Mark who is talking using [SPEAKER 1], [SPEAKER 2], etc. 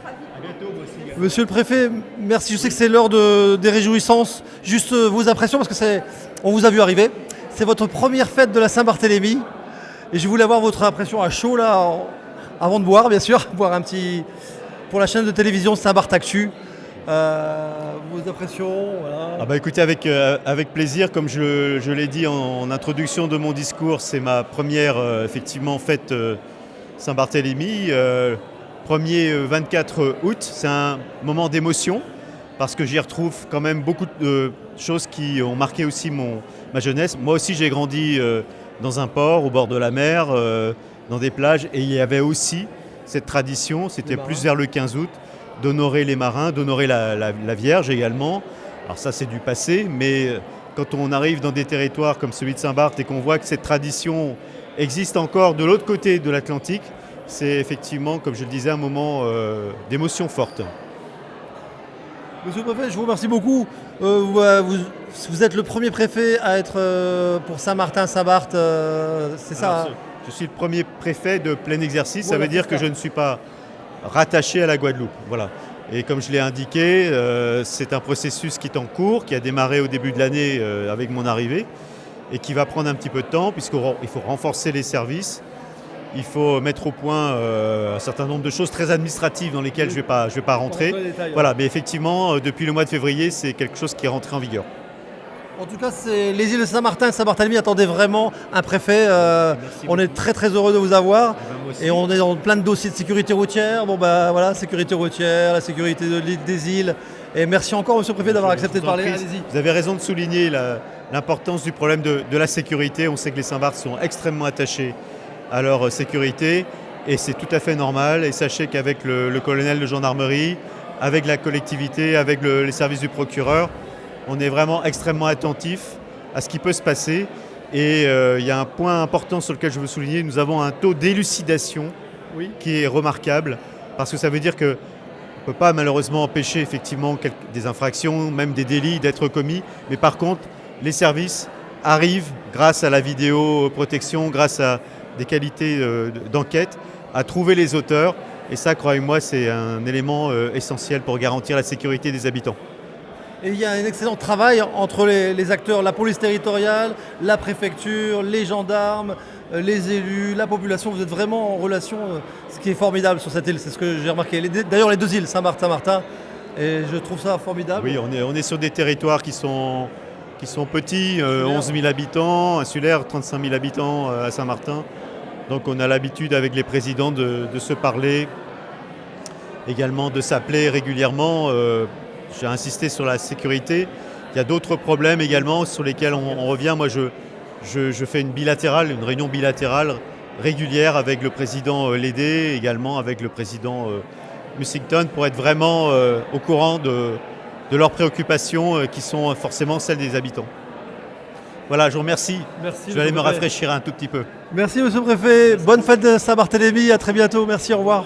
[SPEAKER 1] À bientôt, moi aussi.
[SPEAKER 2] Monsieur le préfet, merci. Je sais que c'est l'heure des réjouissances. Juste vos impressions, parce que on vous a vu arriver. C'est votre première fête de la Saint-Barthélemy. Et je voulais avoir votre impression à chaud, là, avant de boire, bien sûr. Boire un petit. Pour la chaîne de télévision Saint-Barth Actu. Vos impressions, voilà.
[SPEAKER 1] Ah bah écoutez, avec plaisir, comme je l'ai dit en introduction de mon discours, c'est ma première effectivement fête Saint-Barthélemy. Premier 24 août, c'est un moment d'émotion parce que j'y retrouve quand même beaucoup de choses qui ont marqué aussi ma jeunesse. Moi aussi j'ai grandi dans un port, au bord de la mer, dans des plages, et il y avait aussi cette tradition, c'était plus vers le 15 août, d'honorer les marins, d'honorer la Vierge également. Alors ça c'est du passé, mais quand on arrive dans des territoires comme celui de Saint-Barth et qu'on voit que cette tradition existe encore de l'autre côté de l'Atlantique, c'est effectivement, comme je le disais, un moment d'émotion forte.
[SPEAKER 2] Monsieur le préfet, je vous remercie beaucoup. Vous êtes le premier préfet à être pour Saint-Martin, Saint-Barth, c'est ça
[SPEAKER 1] Alors, je suis le premier préfet de plein exercice,
[SPEAKER 2] Voilà,
[SPEAKER 1] ça veut dire
[SPEAKER 2] c'est
[SPEAKER 1] que
[SPEAKER 2] ça.
[SPEAKER 1] je ne suis pas rattaché à la Guadeloupe. Voilà. Et comme je l'ai indiqué, c'est un processus qui est en cours, qui a démarré au début de l'année avec mon arrivée et qui va prendre un petit peu de temps puisqu'il faut renforcer les services. Il faut mettre au point un certain nombre de choses très administratives dans lesquelles je vais pas rentrer. Voilà, mais effectivement, depuis le mois de février, c'est quelque chose qui est rentré en vigueur.
[SPEAKER 2] En tout cas, les îles de Saint-Martin et Saint-Barthélemy attendaient vraiment un préfet. On est très très heureux de vous avoir. Et on est dans plein de dossiers de sécurité routière. Bon bah voilà, sécurité routière, la sécurité des îles. Et merci encore, monsieur le préfet, d'avoir accepté de parler. Allez-y.
[SPEAKER 1] Vous avez raison de souligner l'importance du problème de la sécurité. On sait que les Saint-Barth sont extrêmement attachés à leur sécurité et c'est tout à fait normal. Et sachez qu'avec le colonel de gendarmerie, avec la collectivité, avec les services du procureur, on est vraiment extrêmement attentif à ce qui peut se passer. Et il y a un point important sur lequel je veux souligner, nous avons un taux d'élucidation qui est remarquable parce que ça veut dire qu'on ne peut pas malheureusement empêcher effectivement des infractions, même des délits d'être commis, mais par contre les services arrivent grâce à la vidéoprotection, grâce à des qualités d'enquête, à trouver les auteurs. Et ça, croyez-moi, c'est un élément essentiel pour garantir la sécurité des habitants.
[SPEAKER 2] Et il y a un excellent travail entre les acteurs, la police territoriale, la préfecture, les gendarmes, les élus, la population. Vous êtes vraiment en relation, ce qui est formidable sur cette île, c'est ce que j'ai remarqué. D'ailleurs, les deux îles, Saint-Barth, Saint-Martin, et je trouve ça formidable.
[SPEAKER 1] Oui, on est sur des territoires qui sont petits, 11 000 habitants, insulaires, 35 000 habitants à Saint-Martin. Donc on a l'habitude avec les présidents de se parler, également de s'appeler régulièrement. J'ai insisté sur la sécurité. Il y a d'autres problèmes également sur lesquels on revient. Moi, je fais une réunion bilatérale régulière avec le président Lédé, également avec le président Mussington, pour être vraiment au courant de leurs préoccupations qui sont forcément celles des habitants. Voilà, je vous remercie.
[SPEAKER 2] Merci,
[SPEAKER 1] je vais aller me rafraîchir un tout petit peu.
[SPEAKER 2] Merci, monsieur le préfet. Bonne fête de Saint-Barthélemy. À très bientôt. Merci, au revoir.